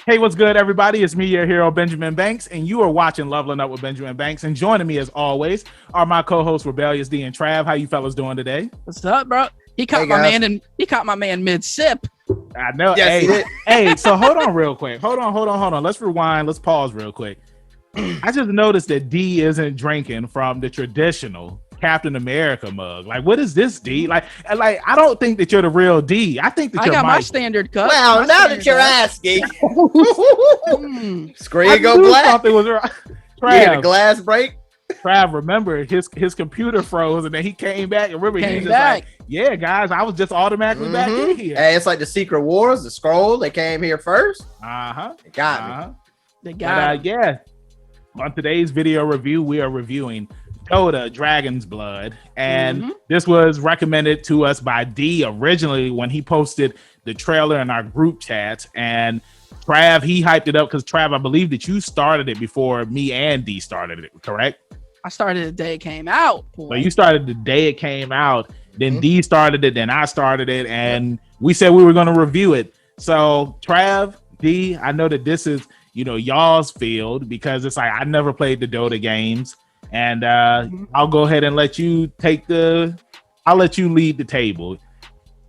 Hey, what's good, everybody? It's me, your hero, Benjamin Banks, and you are watching Leveling Up with Benjamin Banks. And joining me, as always, are my co-hosts Rebellious D and Trav. How you fellas doing today? What's up, bro? He caught my man mid sip. I know. Yes, hey. So hold on, real quick. Hold on. Let's rewind. Let's pause real quick. I just noticed that D isn't drinking from the traditional Captain America mug. Like, what is this, D? Like I don't think that you're the real D. I think that I got my standard cup. Well, now that you're asking, screen go black. Something was wrong. Trav, you get a glass break. Trav, remember his computer froze and then he came back. And remember, he was just like, yeah, guys, I was just automatically back in here. Hey, it's like the Secret Wars, the Scroll. They came here first. They got me. They got me. Yeah. On today's video review, we are reviewing DOTA Dragon's Blood, and this was recommended to us by D originally when he posted the trailer in our group chat. And Trav, he hyped it up because Trav, I believe that you started it before me and D started it, correct? I started the day it came out. Boy. So you started the day it came out, then D started it, then I started it, and we said we were going to review it. So Trav, D, I know that this is, y'all's field because it's like I never played the DOTA games. And I'll go ahead and let you I'll let you lead the table,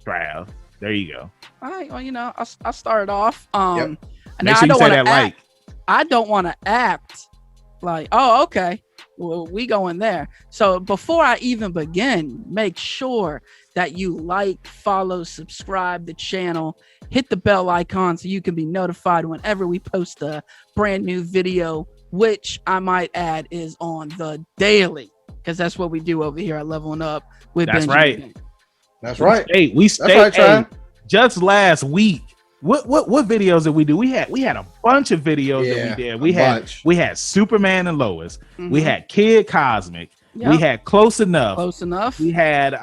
Trav. There you go. All right. Well, I started off. Make sure you say that like. I don't want to act like, oh, okay. Well, we go in there. So before I even begin, make sure that you like, follow, subscribe the channel, hit the bell icon so you can be notified whenever we post a brand new video, which I might add is on the daily, because that's what we do over here at Leveling Up with That's Benjamin. right. That's right. Hey, we stayed just last week. What videos did we do? We had a bunch of videos that we did. We had Superman and Lois. We had Kid Cosmic. Yep. We had Close Enough. We had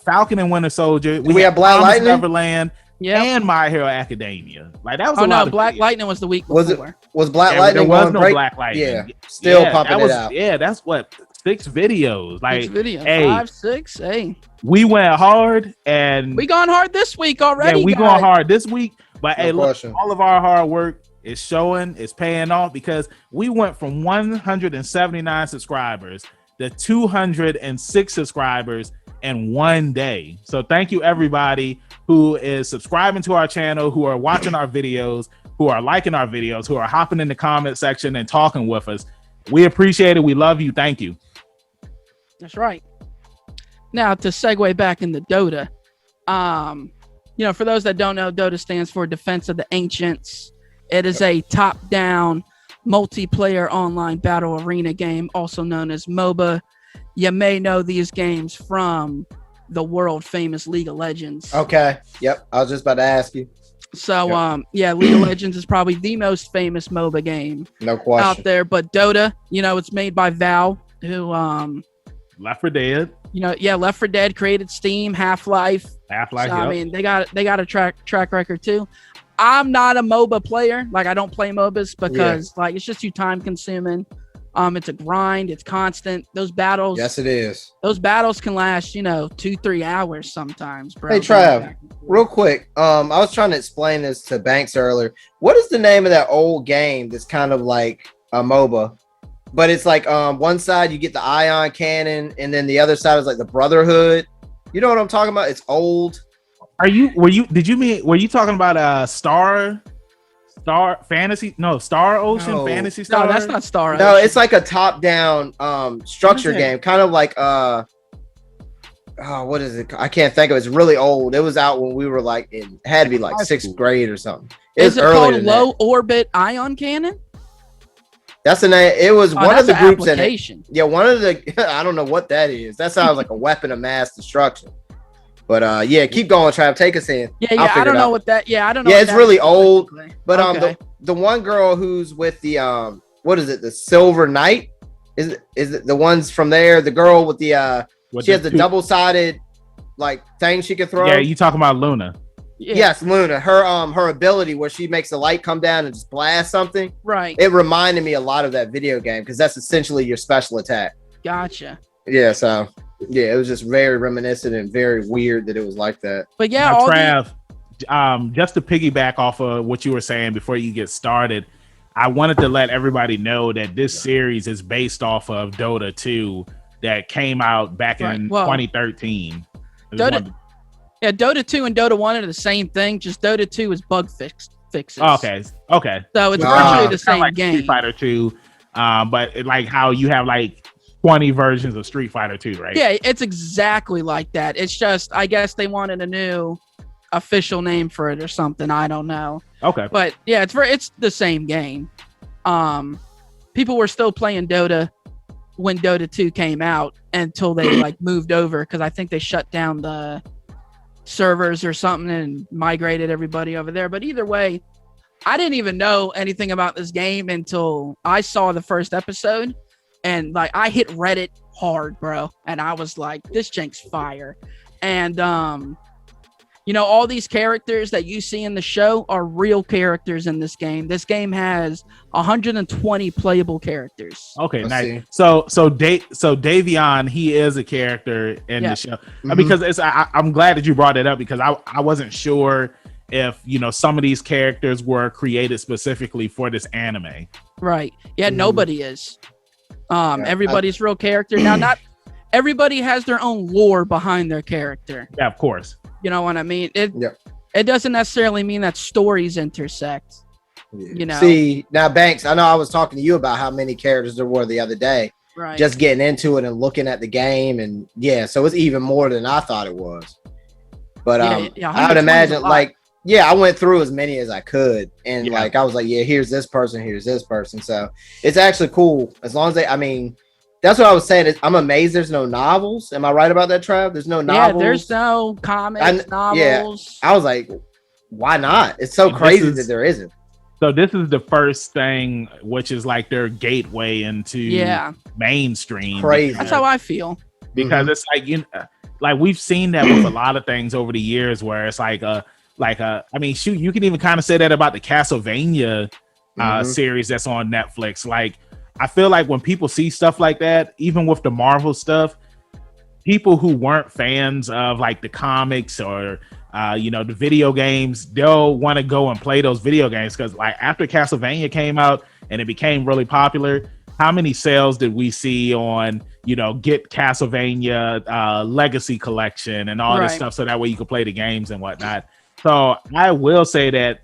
Falcon and Winter Soldier. We had Black Lightning, Neverland. And My Hero Academia. Like that was a lot of Black videos. Lightning was the week before. Was Black Lightning? There was no Black Lightning. Yeah, still pumping it out. Yeah, that's what 6 videos. Like 6 videos. Hey, 5, 6. Hey, we went hard, and we gone hard this week already. Yeah, we going hard this week. But no hey, look, question. all of our hard work is showing, it's paying off because we went from 179 subscribers to 206 subscribers in one day. So thank you everybody who is subscribing to our channel, who are watching our videos, who are liking our videos, who are hopping in the comment section and talking with us. We appreciate it. We love you. Thank you. That's right. Now to segue back into DOTA, for those that don't know, DOTA stands for Defense of the Ancients. It is a top-down multiplayer online battle arena game, also known as MOBA. You may know these games from the world famous League of Legends. Okay. Yep. I was just about to ask you. So, League of Legends is probably the most famous MOBA game no question out there. But DOTA, it's made by Valve, who Left 4 Dead. Left 4 Dead created Steam, Half-Life. So, yep. I mean, they got a track record too. I'm not a MOBA player. Like, I don't play MOBAs because it's just too time consuming. It's a grind. It's constant. Those battles. Yes, it is. Those battles can last, 2-3 hours sometimes, bro. Hey, Trav, real quick. I was trying to explain this to Banks earlier. What is the name of that old game that's kind of like a MOBA? But it's like one side you get the ion cannon, and then the other side is like the Brotherhood. You know what I'm talking about? It's old. Were you talking about Star Fantasy? No, Star Ocean Fantasy Star. No, that's not Star No, Ocean. it's like a top-down structure game, kind of like what is it? I can't think of it. It's really old. It was out when we were it had to be like 6th grade or something. Is it called Low Orbit Ion Cannon? That's the name. It was one of the groups in it. Yeah, one of the. I don't know what that is. That sounds like a weapon of mass destruction. But keep going, Trav. Take us in. Yeah. I don't know what that. Yeah, I don't know. Yeah, it's really old. But okay. the one girl who's with the what is it? The Silver Knight? Is it the ones from there? The girl with the she has the double-sided thing she can throw. Yeah, you talking about Luna? Yeah. Yes, Luna. Her ability where she makes the light come down and just blast something. Right. It reminded me a lot of that video game because that's essentially your special attack. Gotcha. Yeah. So it was just very reminiscent and very weird that it was like that. But yeah, now, Trav, just to piggyback off of what you were saying before you get started, I wanted to let everybody know that this series is based off of Dota 2 that came out back in 2013. Dota 2 and Dota 1 are the same thing, just Dota 2 is bug fixes. Okay. So it's virtually the same like game. Street Fighter 2, but like how you have like 20 versions of Street Fighter 2, right? Yeah, it's exactly like that. It's just, I guess they wanted a new official name for it or something. I don't know. Okay. But yeah, it's the same game. People were still playing Dota when Dota 2 came out until they like moved over, because I think they shut down the servers or something and migrated everybody over there. But either way, I didn't even know anything about this game until I saw the first episode, and like I hit Reddit hard, bro, and I was like, this jank's fire. And all these characters that you see in the show are real characters in this game. This game has 120 playable characters. Okay, nice. So Davion, he is a character in the show. Because I'm glad that you brought it up, because I wasn't sure if some of these characters were created specifically for this anime. Right. Yeah, nobody is. Everybody's real character. Now, not everybody has their own lore behind their character. Yeah, of course. You know what I mean? It doesn't necessarily mean that stories intersect. Yeah. See, now Banks, I know I was talking to you about how many characters there were the other day. Right. Just getting into it and looking at the game, and so it's even more than I thought it was. But I would imagine I went through as many as I could, and I was like, here's this person. So it's actually cool as long as that's what I was saying. I'm amazed there's no novels. Am I right about that, Trav? There's no novels. Yeah, there's no comics, novels. Yeah, I was like, why not? It's so crazy that there isn't. So this is the first thing, which is like their gateway into mainstream. Crazy. That's how I feel. Because it's like we've seen that with a lot of things over the years, where it's shoot, you can even kind of say that about the Castlevania series that's on Netflix. Like, I feel like when people see stuff like that, even with the Marvel stuff, people who weren't fans of like the comics or the video games, they'll want to go and play those video games, because like after Castlevania came out and it became really popular, how many sales did we see on get Castlevania Legacy Collection and all this stuff, so that way you could play the games and whatnot. So I will say that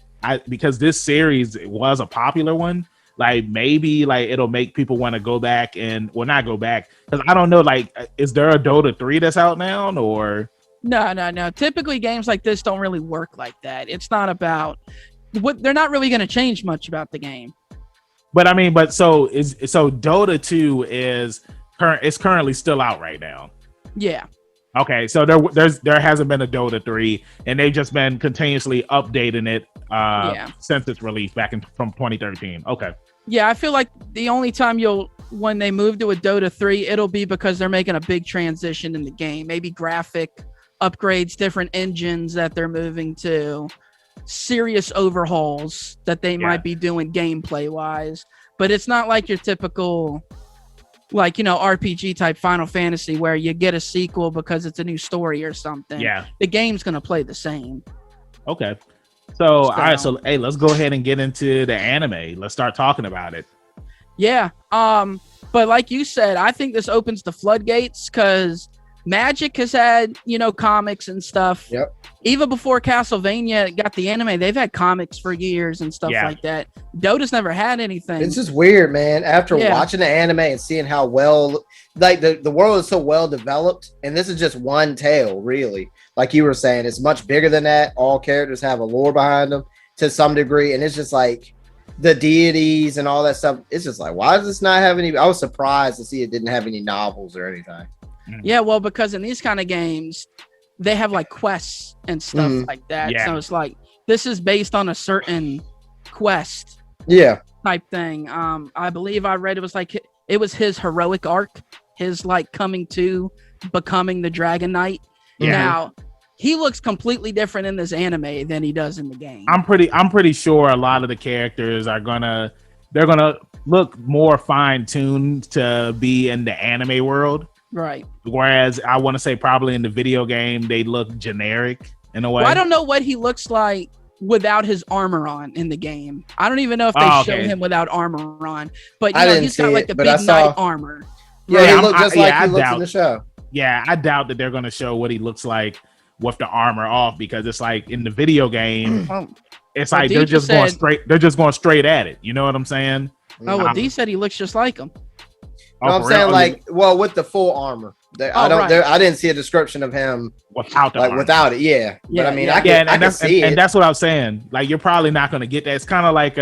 because this series was a popular one, like maybe like it'll make people want to go back and not go back, because I don't know, like, is there a Dota 3 that's out now, or? No. Typically games like this don't really work like that. It's not about they're not really going to change much about the game. But so Dota 2 is currently still out right now. Yeah. Okay, so there hasn't been a Dota 3, and they've just been continuously updating it since its release from 2013. Okay. Yeah, I feel like the only time when they move to a Dota 3, it'll be because they're making a big transition in the game. Maybe graphic upgrades, different engines that they're moving to, serious overhauls that they might be doing gameplay wise. But it's not like your typical RPG type Final Fantasy where you get a sequel because it's a new story or something. Yeah. The game's going to play the same. Okay. So, all right. So, hey, let's go ahead and get into the anime. Let's start talking about it. Yeah. But like you said, I think this opens the floodgates, because Magic has had, comics and stuff. Yep. Even before Castlevania got the anime, they've had comics for years and stuff like that. Dota's never had anything. It's just weird, man. After watching the anime and seeing how well, like the world is so well developed, and this is just one tale, really. Like you were saying, it's much bigger than that. All characters have a lore behind them to some degree, and it's just like the deities and all that stuff. It's just like, why does this not have any? I was surprised to see it didn't have any novels or anything. Yeah, well, because in these kind of games, they have like quests and stuff like that. Yeah. So it's like, this is based on a certain quest type thing. I believe I read it was his heroic arc, his like coming to becoming the Dragon Knight. Yeah. Now, he looks completely different in this anime than he does in the game. I'm pretty sure a lot of the characters they're gonna look more fine-tuned to be in the anime world. Right. Whereas I want to say probably in the video game they look generic. in a way. Well, I don't know what he looks like without his armor on in the game. I don't even know if they show him without armor on, but he's got like the big knight armor. Yeah, he looks just like he looks in the show. Yeah, I doubt that they're going to show what he looks like with the armor off, because it's like in the video game, it's like they're just going straight. They're just going straight at it. You know what I'm saying? Oh, well, D said he looks just like him. No, I'm saying like, well, with the full armor. I didn't see a description of him without the armor. Without it. Yeah, but I mean, I can see it. And that's what I'm saying. Like, you're probably not going to get that. It's kind of like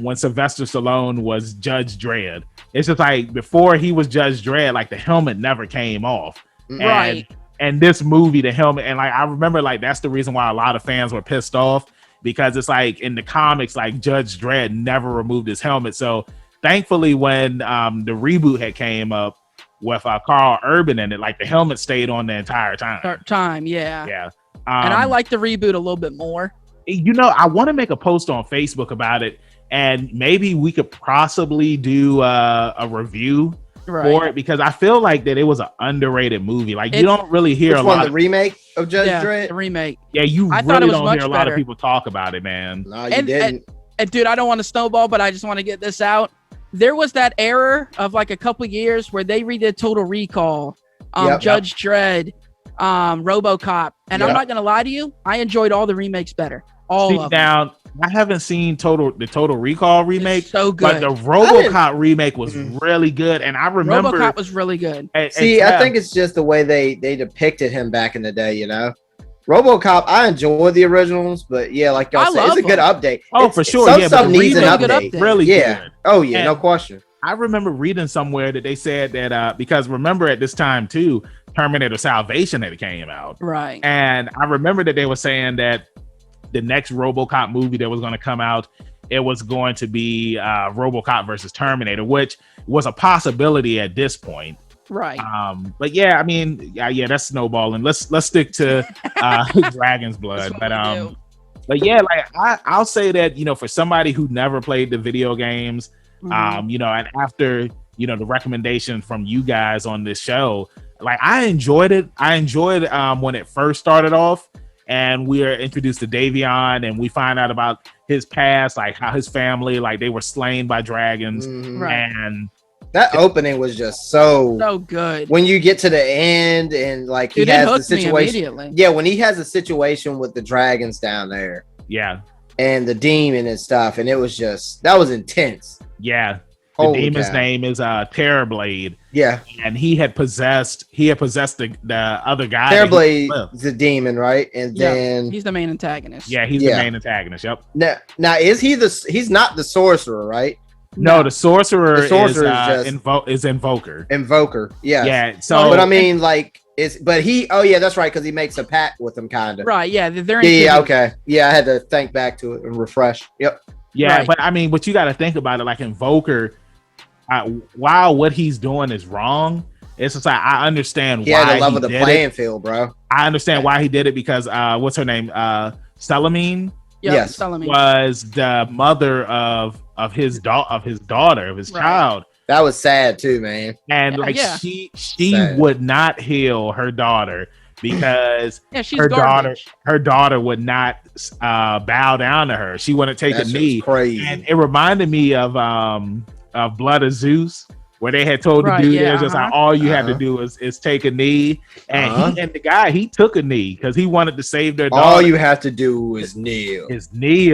when Sylvester Stallone was Judge Dredd. It's just like before he was Judge Dredd, like the helmet never came off. Right. And this movie, the helmet, and like I remember, like that's the reason why a lot of fans were pissed off, because it's like in the comics, like Judge Dredd never removed his helmet. So thankfully, when the reboot had came up with Carl Urban in it, like the helmet stayed on the entire time. Yeah. And I like the reboot a little bit more. I want to make a post on Facebook about it, and maybe we could possibly do a review for it, because I feel like that it was an underrated movie. Like, you don't really hear a lot of the remake of Judge Dredd. The remake. Yeah, I really don't hear a lot of people talk about it, man. No, you didn't. And dude, I don't want to snowball, but I just want to get this out. There was that error of like a couple years where they redid Total Recall, Judge Dredd, RoboCop, and I'm not gonna lie to you, I enjoyed all the remakes better. All of them. I haven't seen the Total Recall remake. It's so good. But the RoboCop remake was really good, and I remember RoboCop was really good. I think it's just the way they depicted him back in the day. RoboCop, I enjoy the originals, but yeah, like y'all said, it's a good update. Oh, for sure. Some stuff needs an update. Really good. Oh yeah, no question. I remember reading somewhere that they said that because remember at this time too, Terminator Salvation had came out. Right. And I remember that they were saying that the next RoboCop movie that was going to come out, it was going to be RoboCop versus Terminator, which was a possibility at this point. Right. But yeah, I mean, that's snowballing. Let's stick to Dragon's Blood. But yeah, like I'll say that, for somebody who never played the video games, and after, the recommendation from you guys on this show, like I enjoyed it. I enjoyed when it first started off, and we are introduced to Davion, and we find out about his past, like how his family, like they were slain by dragons, and that opening was just so good. When you get to the end and like he has the situation, when he has a situation with the dragons down there, and the demon and stuff, and it was just that was intense. Yeah, the demon's name is Terrorblade. Yeah, and he had possessed the other guy. Terrorblade's the demon, right? And then he's the main antagonist. Yeah, he's the main antagonist. Yep. Now he's not the sorcerer, right? No, the sorcerer is Invoker. Invoker, yeah. So, but I mean, like, that's right, because he makes a pact with him, kind of. Right, yeah. Okay. Yeah, I had to think back to it and refresh. Yep. Yeah, but I mean, but you got to think about it, like Invoker, while what he's doing is wrong, it's just like, I understand why he level the playing field, bro. I understand why he did it, because what's her name? Selamine? Yes. Was the mother of his child. That was sad too, man. And she would not heal her daughter because her daughter would not bow down to her. She wouldn't take a knee. Crazy. And it reminded me of Blood of Zeus, where they had told the dude just like all you have to do is take a knee, and the guy took a knee because he wanted to save their daughter. All you have to do is kneel.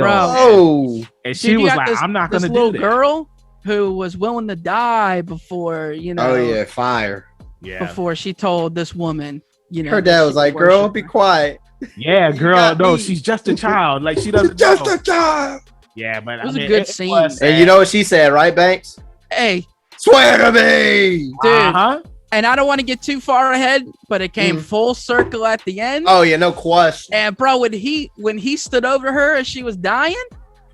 Oh, and she was like, "I'm not going to do that." Little girl who was willing to die before, Oh yeah, fire. Yeah. Before she told this woman, her dad was like, "Girl, be quiet." Yeah, girl, no, she's just a child. Like she doesn't. Just a child. Yeah, but it was a good scene. And you know what she said, right, Banks? Hey. Swear to me, dude. And I don't want to get too far ahead, but it came full circle at the end. Oh yeah, no question. And bro, when he stood over her as she was dying,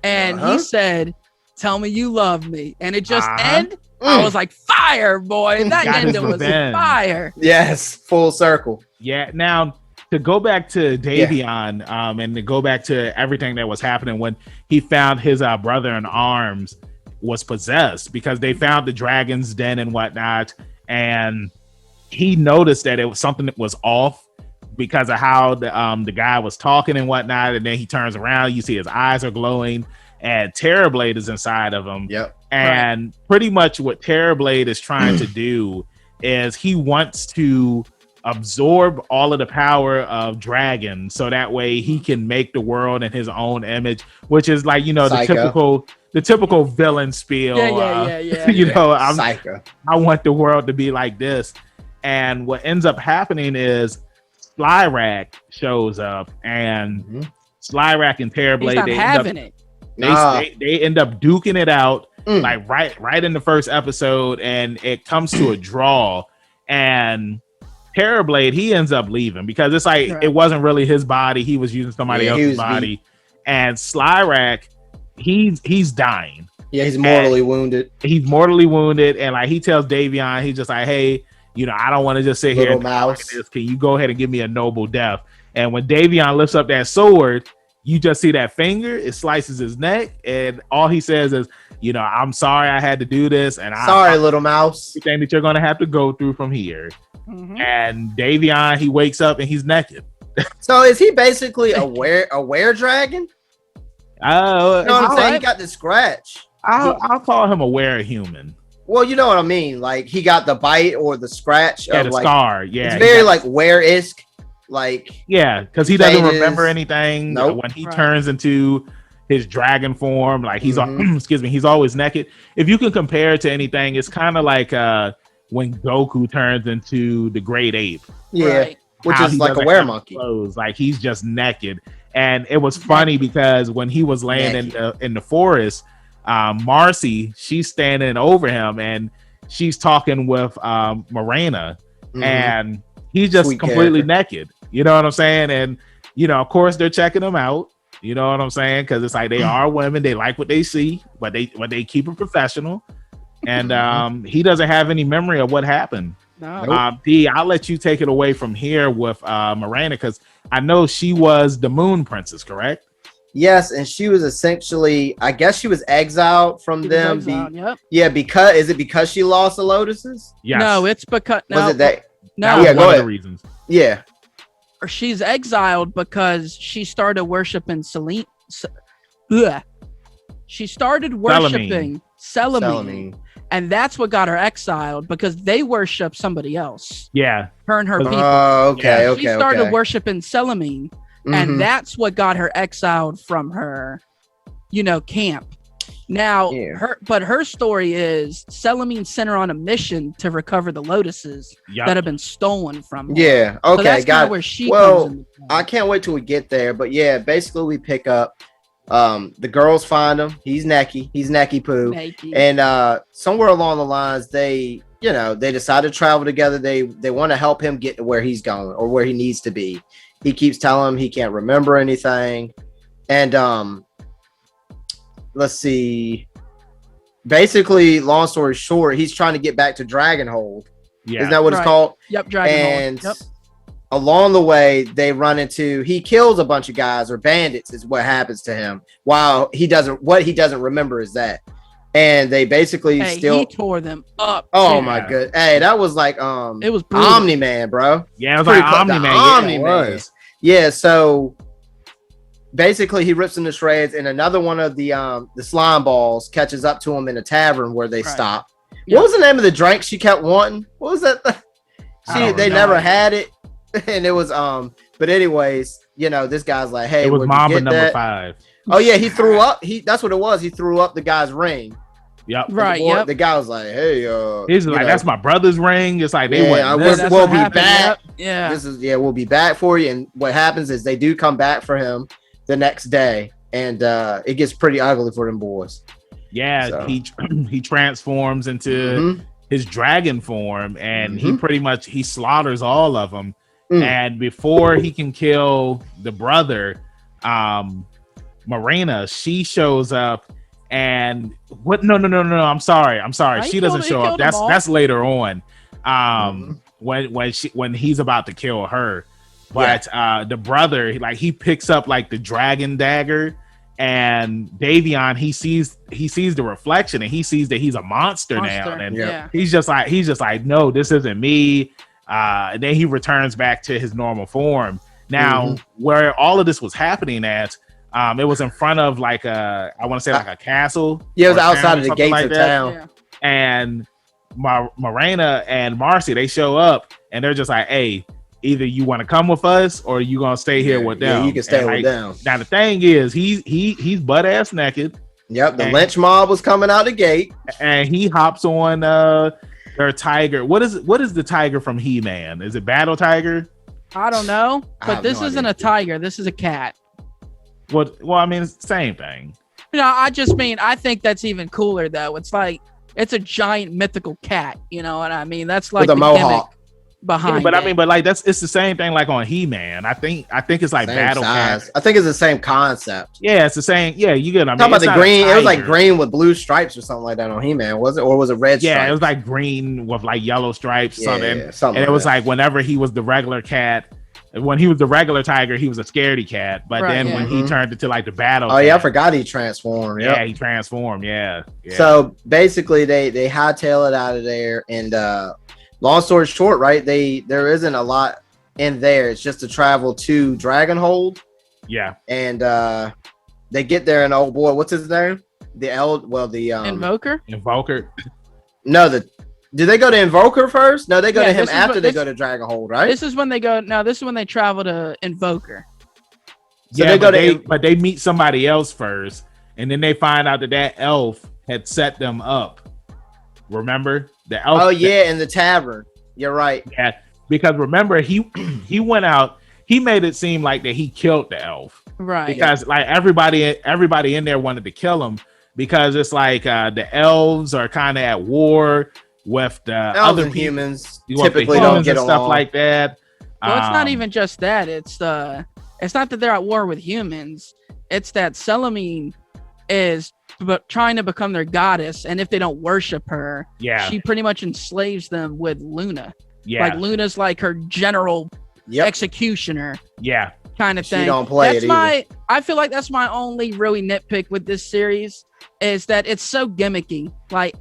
and he said, "Tell me you love me," and it just ended. I was like, "Fire, boy!" That ending was fire. Yes, full circle. Yeah. Now to go back to Davion, and to go back to everything that was happening when he found his brother in arms was possessed, because they found the dragon's den and whatnot, and he noticed that it was something that was off, because of how the guy was talking and whatnot, and then he turns around, you see his eyes are glowing, and Terrorblade is inside of him. Yep. And pretty much what Terrorblade is trying to do is he wants to absorb all of the power of Dragon, so that way he can make the world in his own image, which is like, you know, Psycho. the typical villain spiel. Yeah. You know, Psycho. I want the world to be like this. And what ends up happening is Slyrack shows up, and Slyrack and Terrorblade, they end up duking it out like right in the first episode, and it comes to a draw, and Terrorblade, he ends up leaving because it's like it wasn't really his body, he was using somebody else's body. And Slyrack, he's dying. Yeah, he's mortally wounded. He's mortally wounded, and like he tells Davion, he's just like, hey, you know, I don't want to just sit here and mouse. This. Can you go ahead and give me a noble death? And when Davion lifts up that sword, you just see that finger, it slices his neck, and all he says is, you know, I'm sorry I had to do this, and sorry, little mouse. Everything that you're gonna have to go through from here. And Davion, he wakes up and he's naked. So is he basically a were dragon? You know what I'm saying? He got the scratch. I'll call him a were-human. Well, you know what I mean. Like he got the bite or the scratch. Yeah, the like, scar. Yeah, it's very like were-esque. Like because he doesn't remember anything. Nope. When he turns into his dragon form, like he's he's always naked. If you can compare it to anything, it's kind of like when Goku turns into the great ape. Yeah, which is like a were-monkey. Like he's just naked. And it was funny because when he was laying in the forest, Marcy, she's standing over him and she's talking with Morena, and he's just completely naked. You know what I'm saying? And you know, of course, they're checking him out. You know what I'm saying? Because it's like they are women, they like what they see, but they keep it professional. And he doesn't have any memory of what happened. No. D, I'll let you take it away from here with Miranda, because I know she was the Moon Princess, correct? Yes, and she was essentially, I guess she was exiled from them. Yeah, because she lost the lotuses? Yes. No, it's because was it that? No, yeah, one of the reasons. Yeah. She's exiled because she started worshiping Selene. She started worshiping Selamine. And that's what got her exiled, because they worship somebody else. Yeah. Her and her people. Oh, okay, yeah. Okay. She started worshiping Selamine, and that's what got her exiled from her, camp. Now, her story is Selamine sent her on a mission to recover the lotuses that have been stolen from her. Yeah, okay, so that's got where she comes in. I can't wait till we get there, but yeah, basically we pick up. The girls find him. He's Necky Poo. And somewhere along the lines, they decide to travel together. They want to help him get to where he's going or where he needs to be. He keeps telling him he can't remember anything. And let's see. Basically, long story short, he's trying to get back to Dragonhold. Yeah. Isn't that what it's called? Yep, Dragonhold. And along the way, they run into, he kills a bunch of guys, or bandits is what happens to him. While he doesn't remember is that. And they basically he tore them up. Oh my god. Hey, that was like it was brutal. Omni-Man, bro. Yeah, it was like Omni-Man. Omni-Man. Yeah, so basically he rips them to shreds, and another one of the slime balls catches up to him in a tavern where they stop. Yep. What was the name of the drink she kept wanting? What was that? They never had it. And it was but anyways, this guy's like, hey, it was Mamba number 5. Oh yeah, he threw up. That's what it was. He threw up the guy's ring. Yep. Right. Yep. The guy was like, hey, he's like, that's my brother's ring. It's like we'll be back. Yeah. We'll be back for you. And what happens is they do come back for him the next day, and it gets pretty ugly for them boys. Yeah, so. he transforms into his dragon form, and he pretty much slaughters all of them. And before he can kill the brother, Morena, she shows up, and what? No. I'm sorry. She doesn't show up. That's later on. When he's about to kill her, but the brother, he picks up like the dragon dagger, and Davion, he sees the reflection, and he sees that he's a monster now, and he's just like, no, this isn't me. Then he returns back to his normal form. Now, where all of this was happening at, it was in front of like I want to say like a castle. Yeah, it was or outside town, of the something gates like of that. town. Yeah. And Morena and Marcy, they show up and they're just like, hey, either you want to come with us or you gonna stay here with them. Yeah, you can stay and with like, them. Now the thing is, he's butt ass naked. Yep, the and, lynch mob was coming out the gate, and he hops on their tiger. What is the tiger from He-Man? Is it Battle Tiger? I don't know, I but have this no isn't idea. a tiger. This is a cat. Well, I mean, it's the same thing. I just mean I think that's even cooler though. It's like it's a giant mythical cat. You know what I mean? That's like with a the mohawk. gimmick behind. Yeah, but it. I mean, but like it's the same thing like on He-Man. I think it's like Same Battle size. Cat. I think it's the same concept. Yeah, it's the same. Yeah, you get. I mean, Talking about it's the not a green. It was like tiger. green with blue stripes or something like that on He-Man, was it? Or was it red stripes? Yeah, it was like green with like yellow stripes. Yeah, Something. And it was like whenever he was the regular cat, when he was the regular tiger, he was a scaredy cat. But Right, then yeah. when he turned into like the battle, Oh yeah, I cat, forgot he transformed. Yep. yeah, he transformed. Yeah. So basically, they hightail it out of there, and long story short, right? There isn't a lot in there. It's just to travel to Dragonhold, yeah, and they get there, and oh boy, what's his name? The Invoker. Invoker. No, do they go to Invoker first? No, they go Yeah, to him this is after what- they this- go to Dragonhold, right? This is when they go. No, this is when they travel to Invoker. So Yeah, they go to but they meet somebody else first, and then they find out that elf had set them up. Remember the elf? Oh yeah, in the tavern. You're right. Yeah, because remember he went out. He made it seem like that he killed the elf Right. because like everybody in there wanted to kill him because it's like the elves are kind of at war with the Elves other and people, humans with the typically humans don't get and stuff along. like that. Well, it's not Um, even just that. It's not that they're at war with humans. It's that Selamine is trying to become their goddess, and if they don't worship her, Yeah, she pretty much enslaves them with Luna. yeah, Like Luna's like her general Yep. executioner yeah. kind of She thing. don't play That's it either. I feel like that's my only really nitpick with this series is that it's so gimmicky. Like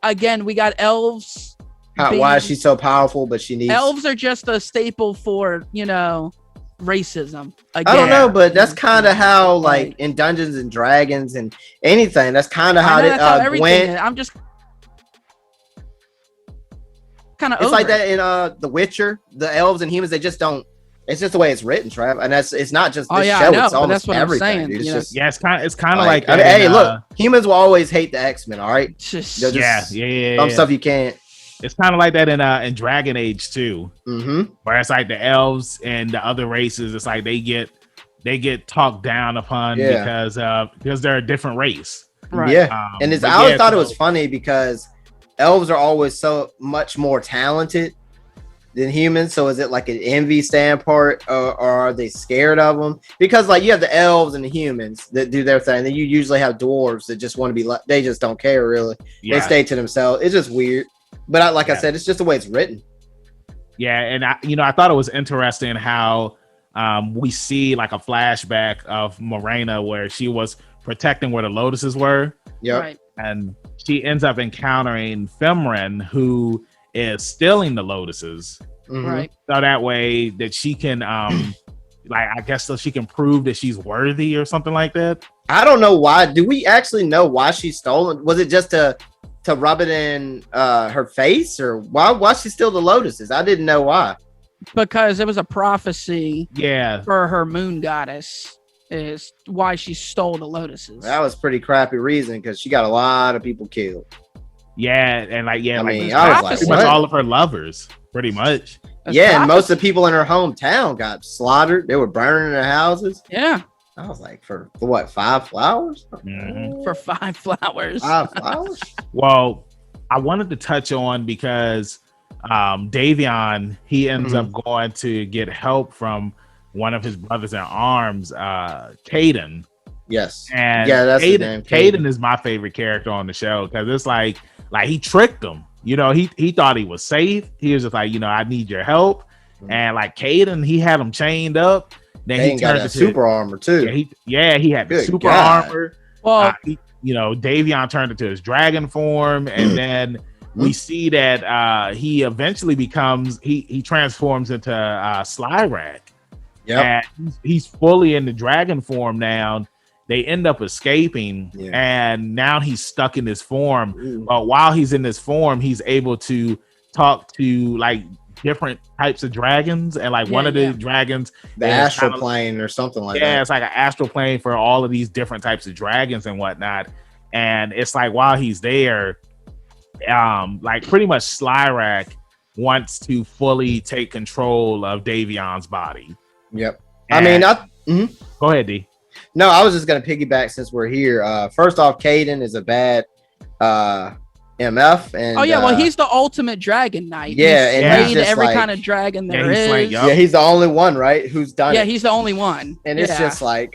again, we got elves. Why is she so powerful? But she needs. Elves are just a staple for racism. I don't Again. know, but that's kind of how, like, in Dungeons and Dragons and anything, that's kind of how I know they that's how everything Gwen. is. I'm just kind of It's over like it. that in The Witcher. The elves and humans, they just don't. It's just the way it's written, Trav, and it's not just this Oh, yeah, show. I know, It's but almost that's what I'm everything. saying, Dude. It's you know. just Yeah, it's kind of like I mean, that hey, in, look, humans will always hate the X-Men. All right, It's just- They'll just- yeah. some stuff you can't. It's kind of like that in Dragon Age too, Mm-hmm. where it's like the elves and the other races. It's like they get talked down upon Yeah. because they're a different race. right. Yeah, and but I always thought it so- was funny because elves are always so much more talented than humans. So is it like an envy standpoint, or are they scared of them? Because like you have the elves and the humans that do their thing, then you usually have dwarves that just want to be. They just don't care really. They Yeah, stay to themselves. It's just weird. But I Yeah. said, it's just the way it's written. yeah, and I thought it was interesting how we see like a flashback of Morena where she was protecting where the lotuses were. Yeah. Right. And she ends up encountering Femren, who is stealing the lotuses. Right. So that way that she can like I guess so she can prove that she's worthy or something like that. I don't know why. Do we actually know why she stole it? Was it just to rub it in her face, or why she steal the lotuses? I didn't know why. Because it was a prophecy Yeah. for her moon goddess is why she stole the lotuses. That was pretty crappy reason because she got a lot of people killed. Yeah, and like I like mean, pretty I was like, much what? all of her lovers, pretty much. That's Yeah, and most prophecy. of the people in her hometown got slaughtered. They were burning their houses. Yeah, I was like, for what, 5 flowers? Mhm. for 5 flowers. 5 flowers? Well, I wanted to touch on because Davion, he ends up going to get help from one of his brothers in arms, Caden. Yes. And Yeah, that's his name, Caden is my favorite character on the show because it's like he tricked him. He thought he was safe. He was just like, I need your help. And like Caden, he had him chained up. Then They he got turned that into super armor too. he had the Good super God. armor. Well, Davion turned into his dragon form, and then we see that he eventually becomes he transforms into Slyrak. Yep. And he's fully in the dragon form now. They end up escaping, and now he's stuck in this form. Ooh. But while he's in this form, he's able to talk to like different types of dragons, and like one of the dragons, the astral plane or something like that. Yeah, it's like an astral plane for all of these different types of dragons and whatnot. And it's like while he's there, like pretty much Slyrak wants to fully take control of Davion's body. Yep. And, I mean, go ahead, D. No, I was just gonna piggyback since we're here. First off, Caden is a bad MF, and well, he's the ultimate dragon knight. Yeah, he's and slayed he's every like, kind of dragon there he's is. like, yeah, he's the only one, right? Who's done it. Yeah, he's the only one. And it's just like,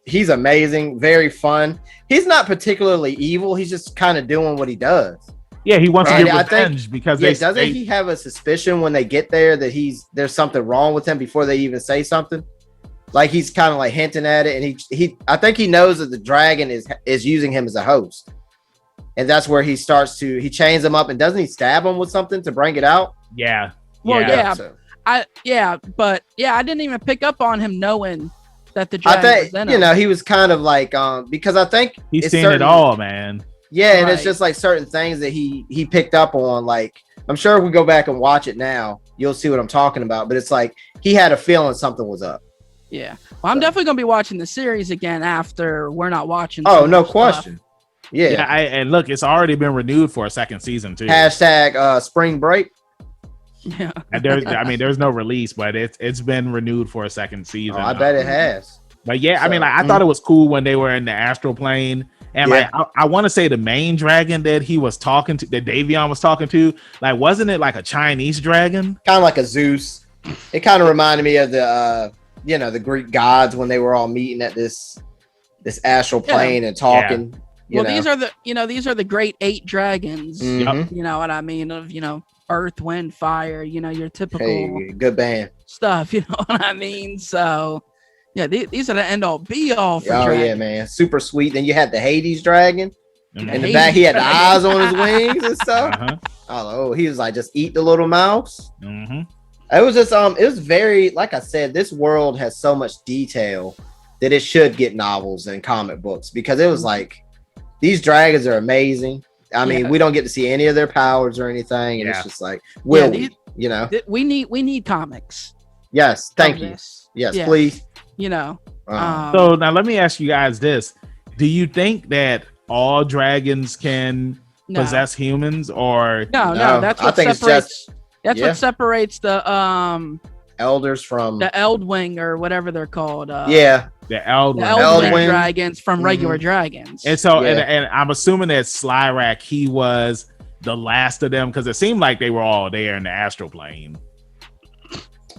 he's amazing, very fun. He's not particularly evil. He's just kind of doing what he does. Yeah, he wants to get I revenge think, because doesn't he have a suspicion when they get there that there's something wrong with him before they even say something? Like he's kind of like hinting at it, and he I think he knows that the dragon is using him as a host, and that's where he starts to chains him up, and doesn't he stab him with something to bring it out? Yeah. Well, yeah. So, I didn't even pick up on him knowing that the dragon I think was in him. he was kind of like because I think he's seen it all, man. Yeah, and it's Right. just like certain things that he picked up on. Like I'm sure if we go back and watch it now, you'll see what I'm talking about. But it's like he had a feeling something was up. Yeah. Well, I'm definitely gonna be watching the series again after we're not watching. Oh, some no other stuff. question. Yeah. And look, it's already been renewed for a second season too. Hashtag spring break. Yeah. And there's no release, but it's been renewed for a second season. Oh, I bet it has. But yeah, I mean, like I thought it was cool when they were in the astral plane, and like I want to say the main dragon that he was talking to, that Davion was talking to, like wasn't it like a Chinese dragon? Kind of like a Zeus. It kind of reminded me of the the Greek gods when they were all meeting at this astral plane and talking. Well, these are the great 8 dragons. Mhm. You know what I mean? Of earth, wind, fire. Your typical Hey, good band. stuff. You know what I mean? So yeah, these are the end all be all for Oh dragons. yeah, man, super sweet. Then you had the Hades dragon. Mhm. In the Hades back, he had the dragon. eyes on his wings and stuff. Uh-huh. Oh, he was like, just eat the little mouse. Mm-hmm. It was just it was very, like I said, this world has so much detail that it should get novels and comic books, because it was like these dragons are amazing. I mean, we don't get to see any of their powers or anything, and it's just like, we need comics. Yes, thank you. This. Yes, Yeah. please. So now let me ask you guys this: do you think that all dragons can possess humans, or no? That's I what think separates. it's just That's what separates the elders from the Eldwing or whatever they're called. the The Eldwing? Eldwing dragons from regular dragons. And so, and I'm assuming that Slyrak, he was the last of them, because it seemed like they were all there in the astral plane.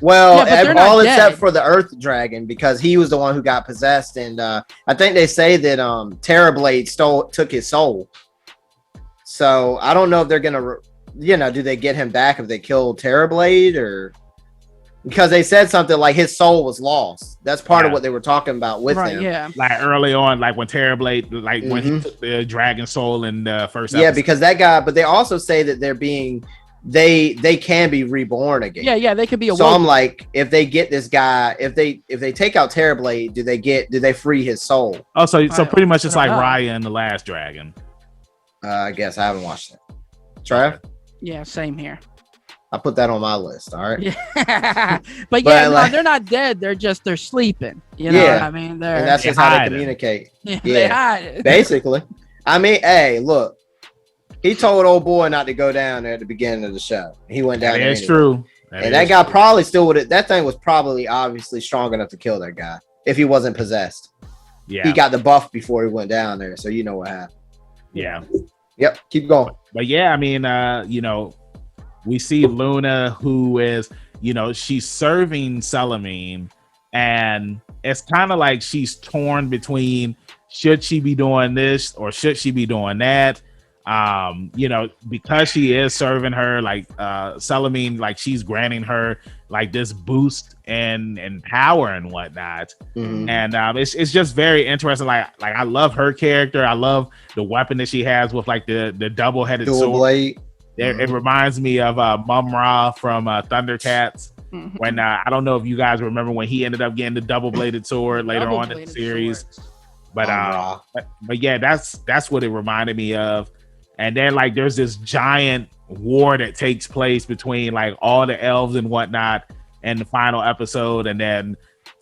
Well, all not except dead. for the Earth Dragon, because he was the one who got possessed, and I think they say that Terrorblade took his soul. So I don't know if they're gonna, do they get him back if they kill Terrorblade, or because they said something like his soul was lost. That's part of what they were talking about with him. Yeah. Like early on, like when Terrorblade, like when he took the dragon soul in the first episode. Yeah, because that guy. But they also say that they're being. They can be reborn again. Yeah, they could be. So I'm like, if they get this guy, if they take out Terrorblade, do they free his soul? Oh, so pretty much it's like know. Raya and the Last Dragon. I guess I haven't watched it. Trav, Yeah, same here. I put that on my list. All right. Yeah. but But, yeah, like- they're not dead. They're sleeping. You know what I mean? And They're that's just how they hide it. communicate. they hide it. Basically. I mean, hey, look, he told old boy not to go down there at the beginning of the show. He went down there. That's anyway. true. And that guy probably still would have. That thing was probably obviously strong enough to kill that guy if he wasn't possessed. Yeah. He got the buff before he went down there, so you know what happened. Yeah. Yep, keep going. But yeah, I mean, we see Luna, who is, she's serving Salamine, and it's kind of like she's torn between should she be doing this or should she be doing that. Because she is serving her, like Salamine, like she's granting her like this boost and power and whatnot. Mhm. And it's just very interesting. Like I love her character. I love the weapon that she has with like the double-headed Dual sword. blade. It reminds me of Mum Ra from Thundercats. Mhm. When I don't know if you guys remember when he ended up getting the double-bladed sword later on in the Double-bladed series. swords. But yeah, that's what it reminded me of. And then like there's this giant war that takes place between like all the elves and whatnot in the final episode, and then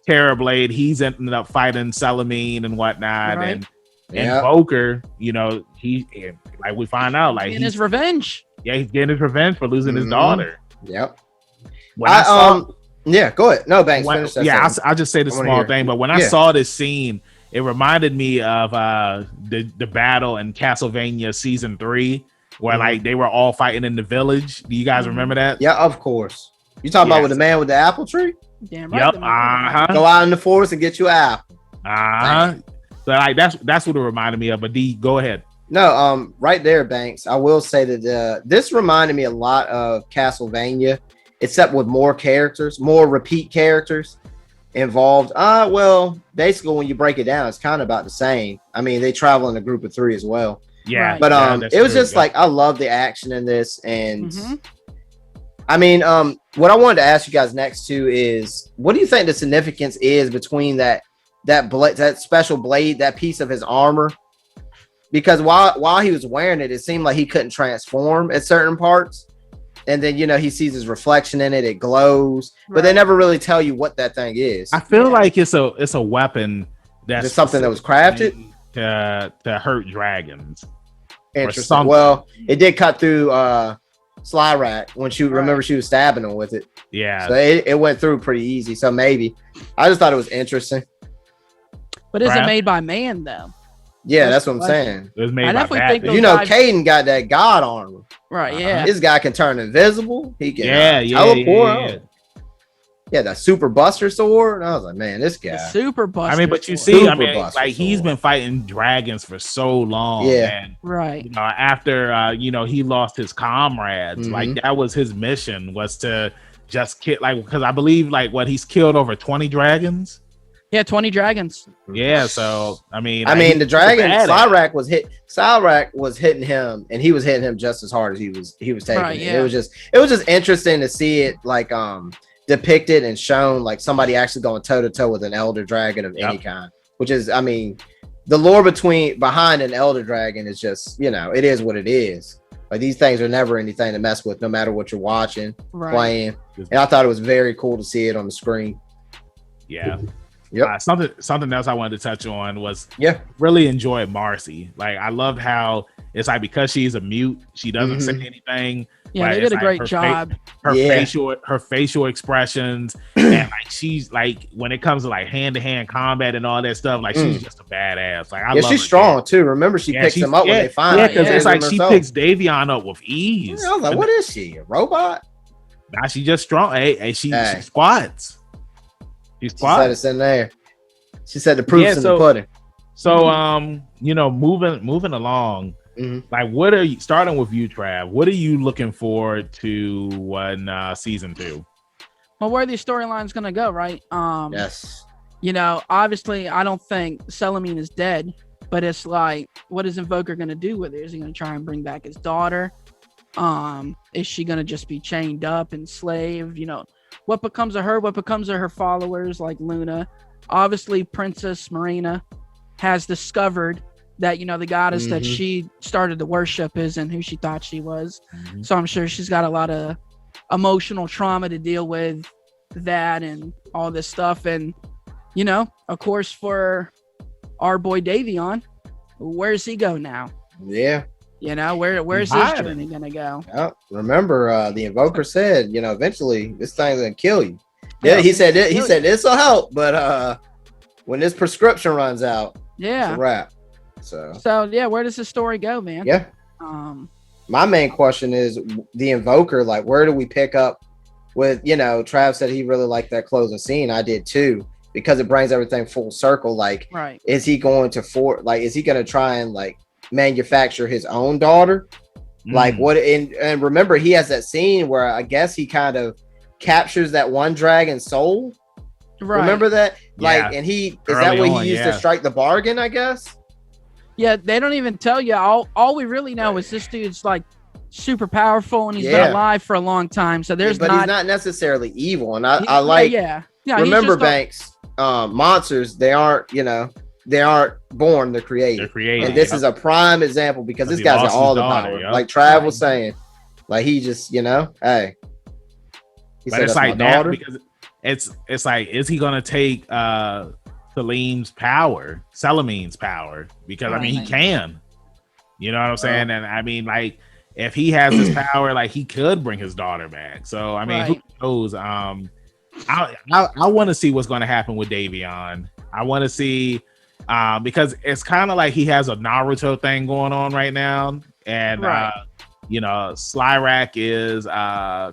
Terrorblade, he's ended up fighting Salamine and whatnot, Right. and Yep. Invoker, you know, he like we find out like And his revenge. he's getting his revenge for losing his Mhm. daughter. Yep. When I saw Yeah, go ahead. No, Banks. when- Finish that yeah, sentence. I'll just say the I wanna small hear. thing, but when I Yeah. saw this scene, it reminded me of the battle in Castlevania season 3, where Mhm. like they were all fighting in the village. Do you guys Mhm. remember that? Yeah, of course. You talking about with the man with the apple tree? Damn right. Yep. the man- Go out in the forest and get you an apple. So like that's what it reminded me of. But D, go ahead. No, right there, Banks. I will say that this reminded me a lot of Castlevania, except with more characters, more repeat characters involved. Well, basically, when you break it down, it's kind of about the same. I mean, they travel in a group of 3 as well. Yeah, Right. But yeah, that's it was true. just like I love the action in this, and Mhm. I mean, what I wanted to ask you guys next too is, what do you think the significance is between that special blade, that piece of his armor? Because while he was wearing it, it seemed like he couldn't transform at certain parts, and then he sees his reflection in it; it glows, but they Right. never really tell you what that thing is. I feel Yeah. like it's a weapon that's Just something that was crafted. to hurt dragons. Interesting. something. Well, it did cut through Slyrack when she Right. remember she was stabbing him with it. Yeah, So it went through pretty easy. So maybe I just thought it was interesting. But is it Crap. made by man though? Yeah, That's that's what I'm the saying. it was made I by definitely think Batman. You know, guys- Caden got that god armor. Right. Uh-huh. Yeah. This guy can turn invisible. He can Yeah, teleport. Yeah, that super buster sword. I was like, man, this guy. The super buster. I mean, but you sword. see, I Super mean, Buster like he's Sword. been fighting dragons for so long. Yeah. And Right. after he lost his comrades, Mhm. like that was his mission, was to just kill, like, because I believe like he's killed over 20 dragons. Yeah. 20 dragons. Yeah, so I mean, The dragon badass. Slyrack was hitting him, and he was hitting him just as hard as he was taking Right, it. yeah. It was just interesting to see it like depicted and shown, like somebody actually going toe to toe with an elder dragon of any Yep. kind, which is, I mean, the lore behind an elder dragon is just, it is what it is. Like these things are never anything to mess with, no matter what you're watching, Right. playing. And I thought it was very cool to see it on the screen. Yeah. Yep. Something else I wanted to touch on was Yeah. really enjoyed Marcy. Like I loved how it's like, because she's a mute, she doesn't Mhm. say anything. Yeah. Right, They it's did a like great her job. Her Yeah. facial expressions, and like she's like, when it comes to like hand-to-hand combat and all that stuff, like she's just a badass. Like I Yeah, love she's her, strong man. too. Remember, she Yeah, picks she's- him up when they find Yeah, her. because it's like she herself. picks Davion up with ease. I was like, what is she? A robot? Now she just strong. Hey, she Hey. squats. She She said squats. it's in there. She said the proof's Yeah, in so- the pudding. So moving along. Mhm. Like, what are you, starting with you, Trav? What are you looking forward to when season 2? Well, where the storyline's gonna go, right? Yes. Obviously, I don't think Salamine is dead, but it's like, what is Invoker gonna do with her? Is he gonna try and bring back his daughter? Is she gonna just be chained up, enslaved? What becomes of her? What becomes of her followers, like Luna? Obviously, Princess Marina has discovered that the goddess that Mhm. she started to worship isn't who she thought she was. Mhm. So I'm sure she's got a lot of emotional trauma to deal with, that and all this stuff. And, of course, for our boy Davion, where's he go now? Yeah. Where's his hiding. journey gonna go? Oh, remember, the invoker said, eventually this thing's gonna kill you. Yeah, he said this will help, but when this prescription runs out, it's Yeah. a wrap. So So yeah, where does this story go, man? yeah. My main question is the invoker, like where do we pick up with, Trav said he really liked that closing scene. I did too, because it brings everything full circle. Like, Right. is he going to is he going to try and like manufacture his own daughter? Like what? And remember, he has that scene where I guess he kind of captures that one dragon's soul. Right. Remember that? Like, Yeah. and is Early that what on, he used to strike the bargain, I guess? Yeah, they don't even tell you. All we really know is this dude's like super powerful and he's been alive for a long time. So there's but he's not necessarily evil. And I like remember Banks, monsters, they aren't born, they're created. They're created. And this is a prime example because this guy's got all the power. Like Trav was saying. Like he just, hey. He but it's like that because it's like, is he gonna take Salim's power, Salamine's power? Because I mean he can. You know what I'm saying? And I mean, like, if he has his power, like he could bring his daughter back. So I mean, who knows? I want to see what's going to happen with Davion. I want to see because it's kind of like he has a Naruto thing going on right now, and Slyrak is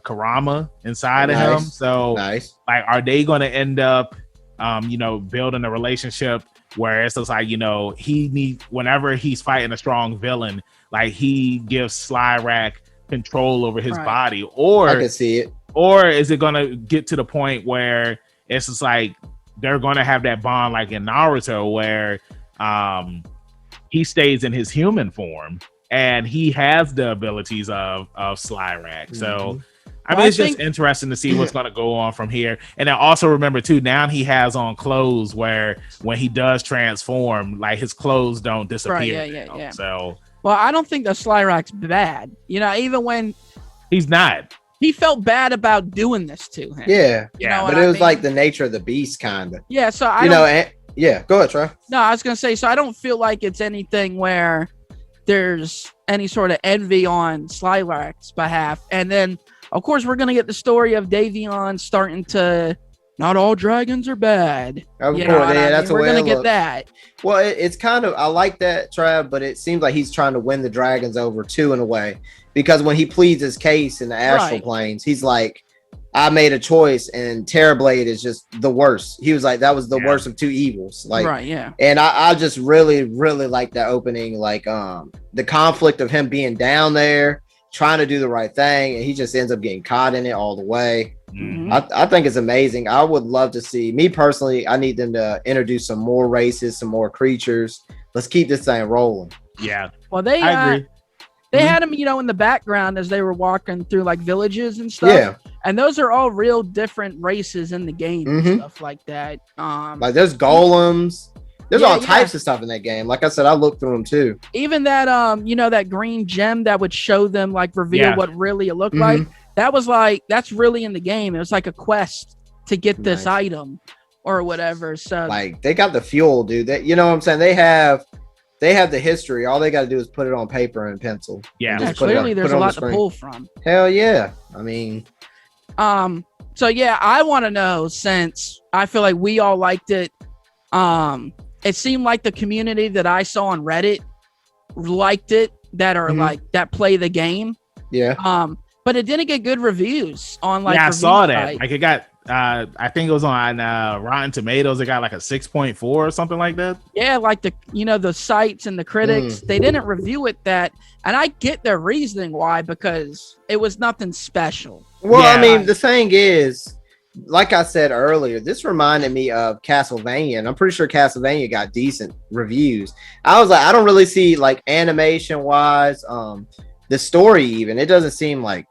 Kurama inside of him. So like, are they going to end up building a relationship where it's just like, he needs, whenever he's fighting a strong villain, like he gives Slyrak control over his body, or I can see it. Or is it gonna get to the point where it's just like they're gonna have that bond like in Naruto where he stays in his human form and he has the abilities of Slyrak. So I mean, it's just interesting to see what's going to go on from here. And I also remember too, now he has on clothes where when he does transform, like his clothes don't disappear. Yeah. So, well, I don't think that Slyrak's bad. Even when he's not, he felt bad about doing this to him. Yeah. But it was like the nature of the beast, kind of. Yeah. So go ahead, Trey. No, I was going to say, so I don't feel like it's anything where there's any sort of envy on Slyrak's behalf. And then, of course, we're going to get the story of Davion starting to, not all dragons are bad. Of course, that's we're going to get that. Well, it's kind of, I like that, Trav, but it seems like he's trying to win the dragons over too, in a way. Because when he pleads his case in the astral planes, he's like, I made a choice and Terrorblade is just the worst. He was like, that was the worst of two evils. Like, and I just really, really like that opening, like the conflict of him being down there, trying to do the right thing, and he just ends up getting caught in it all the way. I think it's amazing. I would love to see, me personally, I need them to introduce some more races, some more creatures. Let's keep this thing rolling. Yeah. Well, I agree. They had him, in the background as they were walking through like villages and stuff. Yeah. And those are all real different races in the game and stuff like that. Like there's golems. There's all types of stuff in that game. Like I said, I looked through them too. Even that, that green gem that would show them, like reveal what really it looked like. That was like, that's really in the game. It was like a quest to get this item or whatever. So like they got the fuel, dude. That, you know what I'm saying? They have the history. All they got to do is put it on paper and pencil. Yeah. Clearly there's a lot to pull from. Hell yeah. I mean, so yeah, I want to know, since I feel like we all liked it. It seemed like the community that I saw on Reddit liked it, that are like that play the game. Yeah. But it didn't get good reviews on like. Yeah, I saw that. Like it got, I think it was on Rotten Tomatoes. It got like a 6.4 or something like that. Yeah, like the sites and the critics, they didn't review it that, and I get their reasoning why, because it was nothing special. Well, I mean, the thing is, like I said earlier, this reminded me of Castlevania, and I'm pretty sure Castlevania got decent reviews. I was like, I don't really see like animation wise, the story even. It doesn't seem like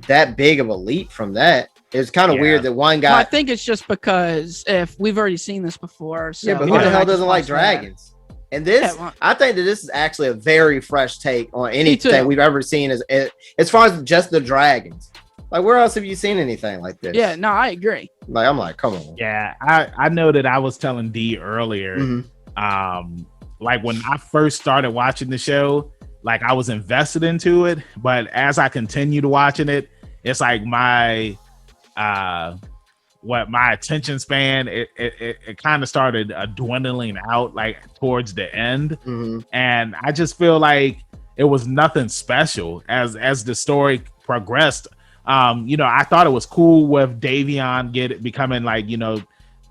that big of a leap from that. It's kind of weird that one guy. Well, I think it's just because if we've already seen this before. So but who the hell doesn't like dragons? And this, I think that this is actually a very fresh take on anything we've ever seen as far as just the dragons. Like, where else have you seen anything like this? Yeah, no, I agree. Like, I'm like, come on. Yeah, I know that I was telling D earlier, like when I first started watching the show, like I was invested into it, but as I continued watching it, it's like my attention span, it kind of started dwindling out like towards the end, and I just feel like it was nothing special as the story progressed. I thought it was cool with Davion becoming like,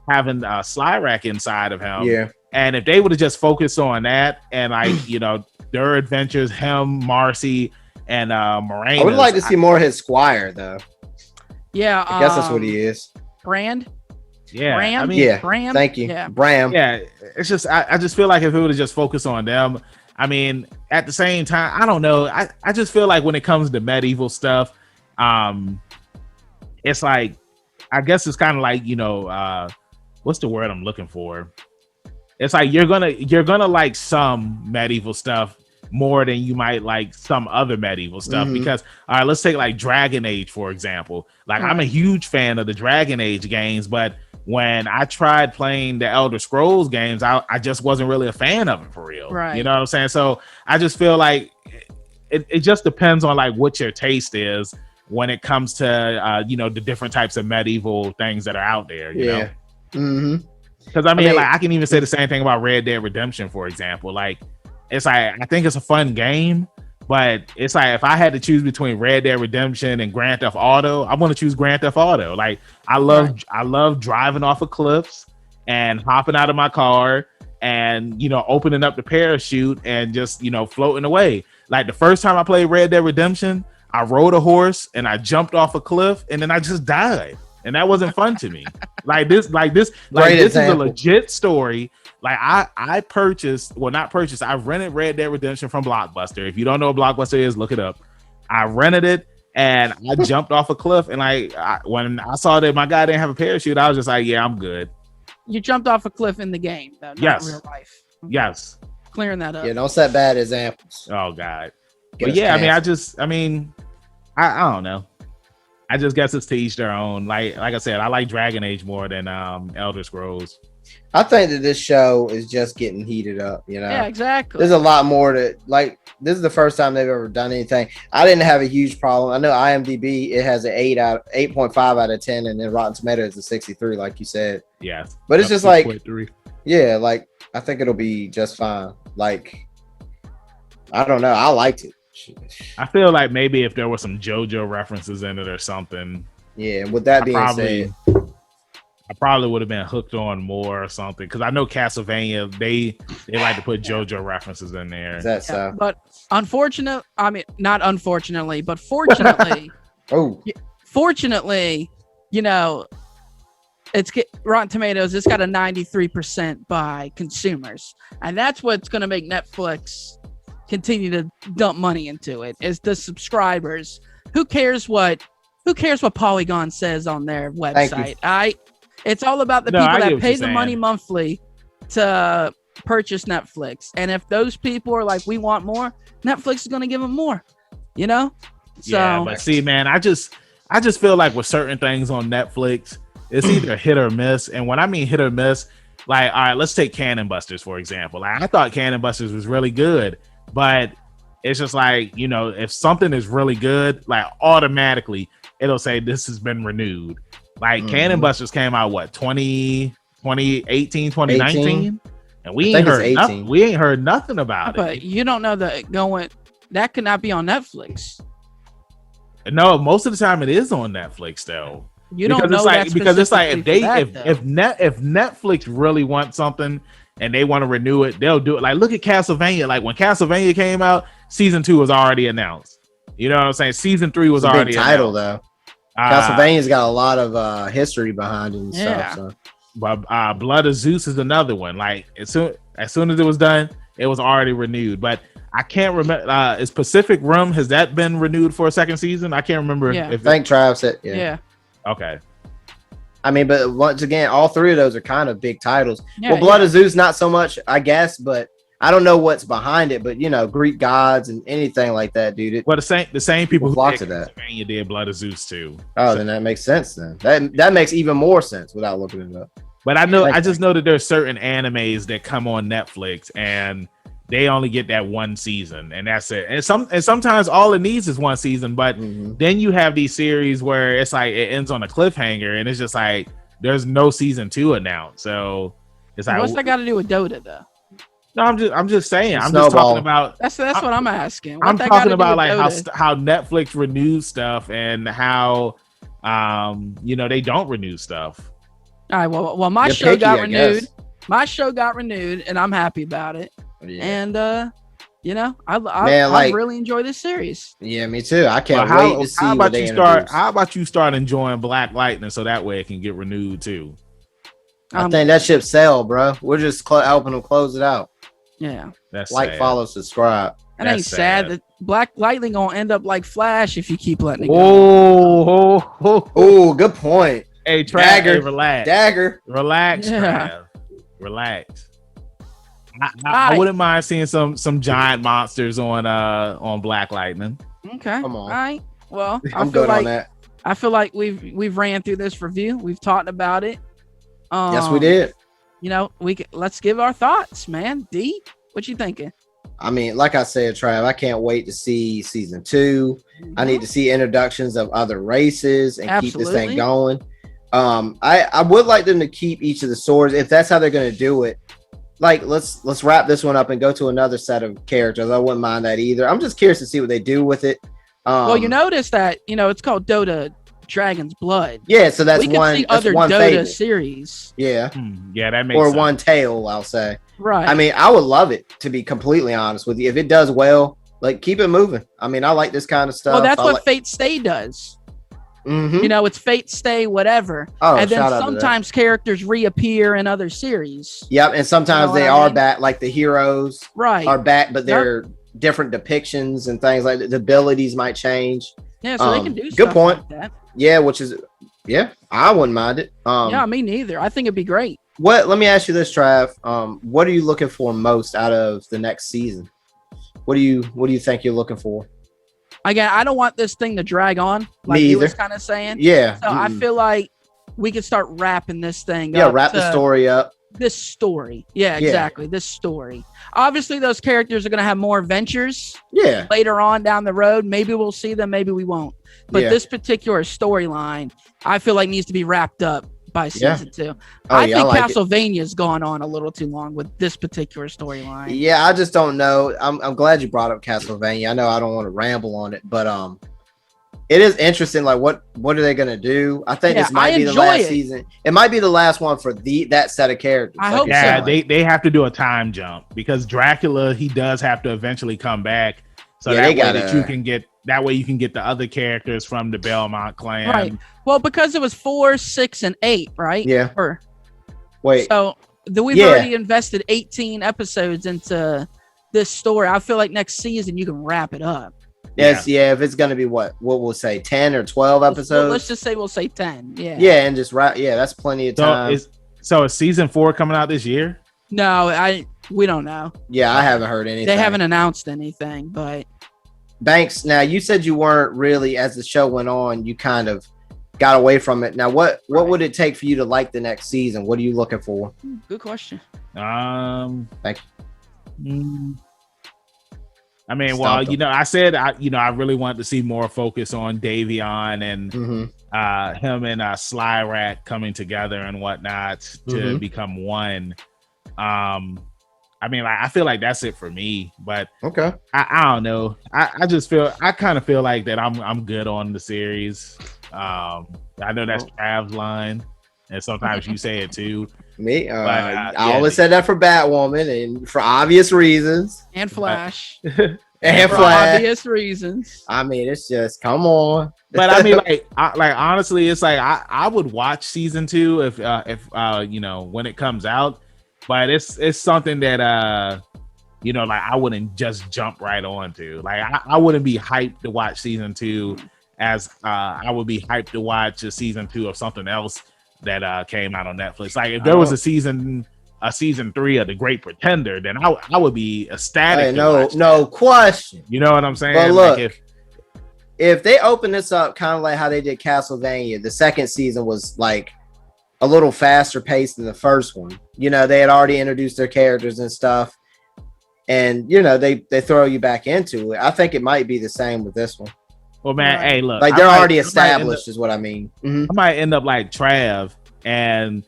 having Slyrak inside of him. Yeah. And if they would have just focused on that and like, their adventures, him, Marcy, and Moraine. I would like to see more of his squire though. Yeah, I guess that's what he is. Brand. Yeah, Bram? I mean, Yeah. Bram? Thank you. Yeah. Bram. yeah, it's just I just feel like if it would have just focused on them. I mean, at the same time, I don't know. I just feel like when it comes to medieval stuff, it's like, I guess it's kind of like, what's the word I'm looking for? It's like you're gonna like some medieval stuff more than you might like some other medieval stuff, because all right, let's take like Dragon Age for example. Like I'm a huge fan of the Dragon Age games, but when I tried playing the Elder Scrolls games, I just wasn't really a fan of it for real. Right. You know what I'm saying? So I just feel like it just depends on like what your taste is when it comes to the different types of medieval things that are out there. You know? Because I mean, like I can even say the same thing about Red Dead Redemption, for example. Like, it's like I think it's a fun game, but it's like if I had to choose between Red Dead Redemption and Grand Theft Auto, I want to choose Grand Theft Auto. Like I love driving off of cliffs and hopping out of my car and opening up the parachute and just floating away. Like the first time I played Red Dead Redemption, I rode a horse and I jumped off a cliff and then I just died. And that wasn't fun to me. This is a legit story. Like I rented Red Dead Redemption from Blockbuster. If you don't know what Blockbuster is, look it up. I rented it and I jumped off a cliff. And when I saw that my guy didn't have a parachute, I was just like, yeah, I'm good. You jumped off a cliff in the game, though, not real life. Yes. Clearing that up. Yeah, don't set bad examples. Oh God. But yeah, I don't know. I just guess it's to each their own. Like I said, I like Dragon Age more than Elder Scrolls. I think that this show is just getting heated up. Yeah, exactly. There's a lot more to like. This is the first time they've ever done anything. I didn't have a huge problem. I know IMDb it has an 8.5 out of 10, and then Rotten Tomatoes is a 63, like you said. Yeah, but it's just like, yeah, like I think it'll be just fine. Like I don't know. I liked it. I feel like maybe if there were some JoJo references in it or something. Yeah, with that being said, I probably would have been hooked on more or something, because I know Castlevania they like to put JoJo references in there. Is that so? But not unfortunately, but fortunately, fortunately, Rotten Tomatoes. It's got a 93% by consumers, and that's what's going to make Netflix continue to dump money into it. Is the subscribers. Who cares what Polygon says on their website? It's all about the people that pay the money monthly to purchase Netflix. And if those people are like, we want more, Netflix is going to give them more, So, yeah, but see, man, I just feel like with certain things on Netflix, it's either hit or miss. And when I mean hit or miss, like, all right, let's take Cannon Busters, for example. Like, I thought Cannon Busters was really good, but it's just like, if something is really good, like automatically it'll say this has been renewed. Like Cannon Busters came out 2018, 2019, and we ain't heard nothing about it. But you don't know that could not be on Netflix. No, most of the time it is on Netflix though. You don't know because it's like if Netflix really wants something and they want to renew it, they'll do it. Like look at Castlevania. Like when Castlevania came out, season 2 was already announced. You know what I'm saying? Season 3 was already title announced. Though. Castlevania's got a lot of history behind it and stuff. So. But Blood of Zeus is another one. Like as soon as it was done, it was already renewed. But I can't remember. Is Pacific Rim, has that been renewed for a second season? I can't remember. Yeah. I think Trav said. Yeah. Okay. I mean, but once again, all three of those are kind of big titles. Blood of Zeus, not so much, I guess, but I don't know what's behind it. But Greek gods and anything like that, dude. The same people who flocked to that. Castlevania did Blood of Zeus too. Oh, then that makes sense. Then that makes even more sense without looking it up. But I just know that there's certain animes that come on Netflix and they only get that one season and that's it. And sometimes all it needs is one season. But then you have these series where it's like it ends on a cliffhanger and it's just like there's no season 2 announced. So it's like, what's that got to do with Dota though? No, I'm just saying. I'm just talking about. That's what I'm asking. I'm talking about like how Netflix renews stuff and how they don't renew stuff. All right. Well, my show got renewed. My show got renewed, and I'm happy about it. Yeah. And You know, Man, I really enjoy this series. Yeah, me too. I can't Well, wait to see how what about they you start? introduce. How about you start enjoying Black Lightning so that way it can get renewed too? I think that ship sailed, bro. We're just helping them close it out. Yeah, That's Like, sad. follow, subscribe. that ain't sad. That Black Lightning gonna end up like Flash if you keep letting it go. Oh, good point. Hey, Trav, Dagger. hey, relax. Dagger. Relax, Yeah. Trav. Relax. I wouldn't mind seeing some giant monsters on Black Lightning. Okay. Come on. All right. Well, I'm good on that. I feel like we've ran through this review. We've talked about it. Yes, we did. You know, let's give our thoughts, man. D, what you thinking? I mean, like I said, Trav, I can't wait to see season 2. I need to see introductions of other races and keep this thing going. I would like them to keep each of the swords if that's how they're going to do it. Like, let's wrap this one up and go to another set of characters. I wouldn't mind that either. I'm just curious to see what they do with it. Well, you notice that it's called DOTA Dragon's Blood. Yeah, so that's we can one. see That's other one DOTA fable. series. Yeah, yeah, that makes or sense. one tail. I'll say. Right. I mean, I would love it, to be completely honest with you. If it does well, like, keep it moving. I mean, I like this kind of stuff. Well, that's what Fate Stay does. Mm-hmm. It's Fate Stay, whatever. Oh, and then shout out to that. sometimes characters reappear in other series. Yep, and sometimes they are back, like the heroes are back, but they're different depictions and things like that. The abilities might change. Yeah, so they can do good stuff point. like that. Yeah, I wouldn't mind it. Yeah, me neither. I think it'd be great. Let me ask you this, Trav. What are you looking for most out of the next season? What do you think you're looking for? Again, I don't want this thing to drag on, like you was kind of saying. Yeah. So I feel like we could start wrapping this thing up. Yeah, wrap the story up. This story. Yeah, exactly. This story. Obviously, those characters are going to have more adventures later on down the road. Maybe we'll see them, maybe we won't. But this particular storyline, I feel like needs to be wrapped up by season 2. I think Castlevania's gone on a little too long with this particular storyline. Yeah, I just don't know. I'm glad you brought up Castlevania. I know I don't want to ramble on it, but it is interesting. Like, what are they gonna do? I think this might be the last season. It might be the last one for that set of characters. I hope so. They have to do a time jump because Dracula, he does have to eventually come back. So that way you can get the other characters from the Belmont clan. Right. Well, because it was 4, 6, and 8, right? Yeah. Wait. So we've already invested 18 episodes into this story. I feel like next season you can wrap it up. Yes, if it's gonna be what we'll say 10 or 12 episodes. Let's just say we'll say 10. Yeah. Yeah, and just wrap. Yeah, that's plenty of time. So is season 4 coming out this year? No, we don't know. Yeah, I haven't heard anything. They haven't announced anything, but Banks. Now, you said you weren't really, as the show went on, you kind of got away from it. Now, what would it take for you to like the next season? What are you looking for? Good question. Thank you. I mean, I said I really wanted to see more focus on Davion and him and Slyrak coming together and whatnot to become one. I mean, I feel like that's it for me, but okay. I don't know. I kind of feel like that I'm good on the series. I know that's Trav's line, and sometimes you say it too. Me, I only said that for Batwoman and for obvious reasons, and Flash, and for obvious reasons. I mean, it's just come on. But I mean, honestly, it's like I would watch season 2 if when it comes out. But it's something that I wouldn't just jump right onto. Like I wouldn't be hyped to watch season 2 as I would be hyped to watch a season 2 of something else that came out on Netflix. Like if there was a season 3 of The Great Pretender, then I would be ecstatic. Hey, no question. You know what I'm saying? But look, if they open this up kind of like how they did Castlevania, the second season was like a little faster paced than the first one. They had already introduced their characters and stuff, and they throw you back into it. I think it might be the same with this one. Well, man, hey, look, like they're already established, is what I mean. I might end up like Trav, and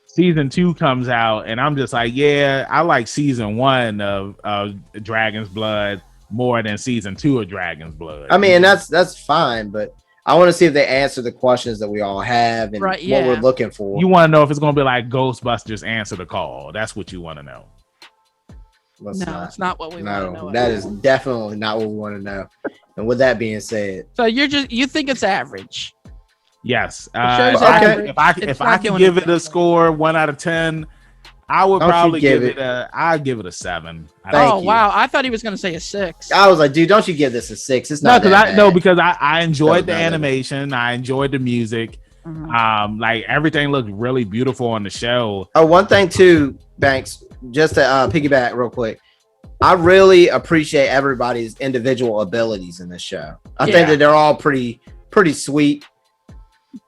season 2 comes out, and I'm just like, yeah, I like season 1 of Dragon's Blood more than season 2 of Dragon's Blood. I mean, that's fine, but I want to see if they answer the questions that we all have and what we're looking for. You want to know if it's going to be like Ghostbusters Answer the Call. That's what you want to know. Let's No, not. it's not what we want to know. No, at that is all. definitely not what we want to know. And with that being said, So you think it's average? Yes. show's average. If I can give it a score 1 out of 10, I would Don't you probably give give it- I'd give it a 7. Thank Oh you. wow, I thought he was gonna say a 6. I was like, dude, don't you give this a 6? It's No, not that bad. because I enjoyed the That was not that animation. I enjoyed the music. Mhm. Like everything looked really beautiful on the show. Oh, one thing too, Banks, just to piggyback real quick. I really appreciate everybody's individual abilities in this show. I think Yeah. that they're all pretty sweet.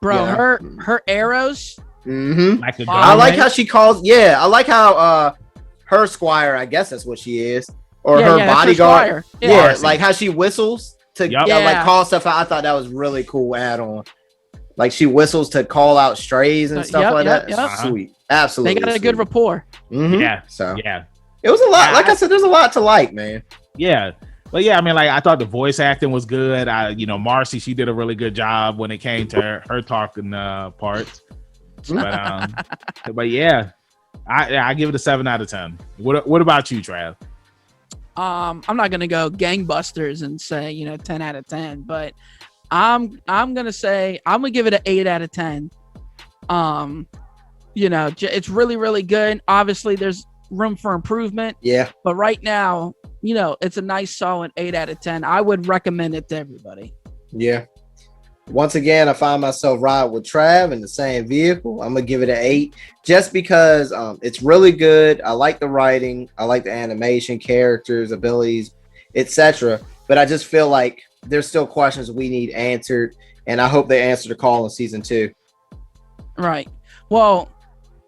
Bro, Yeah. her arrows. Mm-hmm. Like the I like government. how she calls. Yeah, I like how her squire. I guess that's what she is, or her that's bodyguard. squire. Yeah, Marcy. like how she whistles to Yup. like Yeah. call stuff out. I thought that was really cool add on. Like she whistles to call out strays and stuff Yep, like yep, that. yep. Sweet, absolutely. They got a good rapport. Mhm. Yeah. So Yeah. it was a lot. Yeah, Like I said, there's a lot to like, man. Yeah. But yeah, I mean, like I thought the voice acting was good. Marcy, she did a really good job when it came to her talking parts. But yeah, I give it a 7 out of 10. What about you, Trav? I'm not gonna go gangbusters and say 10 out of 10, but I'm gonna say I'm gonna give it an 8 out of 10. It's really really good. Obviously, there's room for improvement, Yeah. but right now, it's a nice solid 8 out of 10. I would recommend it to everybody. Yeah. Once again, I find myself riding with Trav in the same vehicle. I'm gonna give it an 8 just because it's really good. I like the writing, I like the animation, characters, abilities, etc. But I just feel like there's still questions we need answered, and I hope they answer the call in season 2. Right. Well,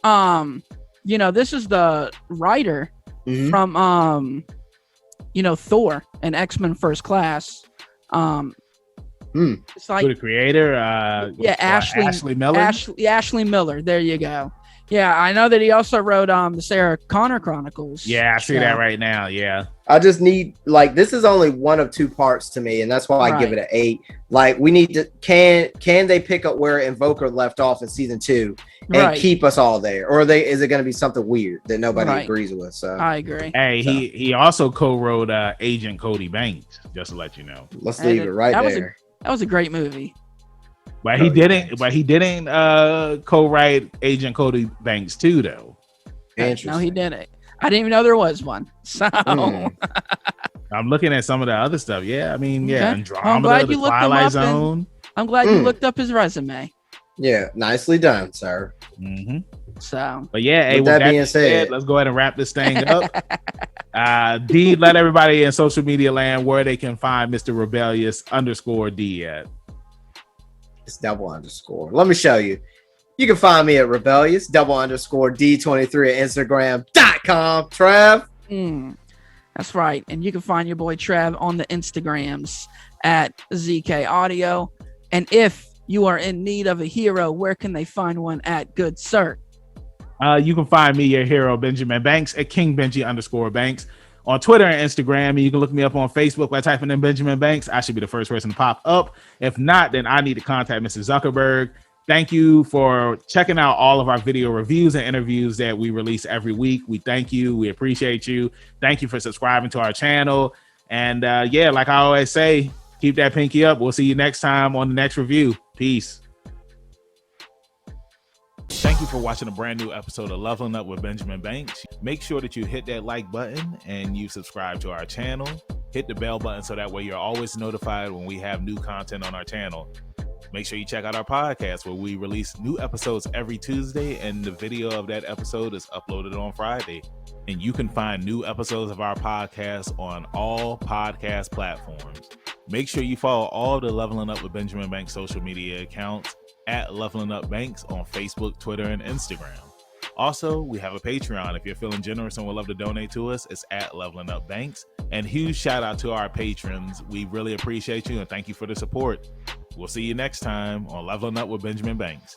this is the writer Mhm. from Thor and X-Men First Class. It's like Who the creator? Ashley Miller. Ashley Miller. There you go. Yeah, I know that he also wrote the Sarah Connor Chronicles. Yeah, I see show. that right now. Yeah. I just need this is only one of 2 parts to me, and that's why I give it an 8. Like we need to can they pick up where Invoker left off in season 2 and keep us all there, or is it going to be something weird that nobody agrees with? So I agree. Hey, he also co-wrote Agent Cody Banks, just to let you know. let's leave it right there. That was a great movie. But he didn't co-write Agent Cody Banks 2 though. Interesting. No, he didn't. I didn't even know there was one. So I'm looking at some of the other stuff. Yeah, I mean, Okay. Andromeda, I'm glad the you looked him Twilight up Zone. I'm glad you looked up his resume. Yeah, nicely done, sir. Mm-hmm. So, but yeah, hey, With that being said, let's go ahead and wrap this thing up. D, let everybody in social media land where they can find Mr. Rebellious _D at. it's _. Let me show you. You can find me at Rebellious _D23 at Instagram.com. Trav. That's right. And you can find your boy Trav on the Instagrams at ZK Audio. And if you are in need of a hero, where can they find one at, good sir? You can find me, your hero, Benjamin Banks, at King Benji _Banks on Twitter and Instagram. And you can look me up on Facebook by typing in Benjamin Banks. I should be the first person to pop up. If not, then I need to contact Mr. Zuckerberg. Thank you for checking out all of our video reviews and interviews that we release every week. We thank you. We appreciate you. Thank you for subscribing to our channel. And like I always say, keep that pinky up. We'll see you next time on the next review. Peace. Thank you for watching a brand new episode of Leveling Up with Benjamin Banks. Make sure that you hit that like button and you subscribe to our channel. Hit the bell button so that way you're always notified when we have new content on our channel. Make sure you check out our podcast where we release new episodes every Tuesday, and the video of that episode is uploaded on Friday. And you can find new episodes of our podcast on all podcast platforms. Make sure you follow all the Leveling Up with Benjamin Banks social media accounts at Leveling Up Banks on Facebook, Twitter, and Instagram. Also, we have a Patreon. If you're feeling generous and would love to donate to us, it's at Leveling Up Banks. And huge shout out to our patrons. We really appreciate you and thank you for the support. We'll see you next time on Leveling Up with Benjamin Banks.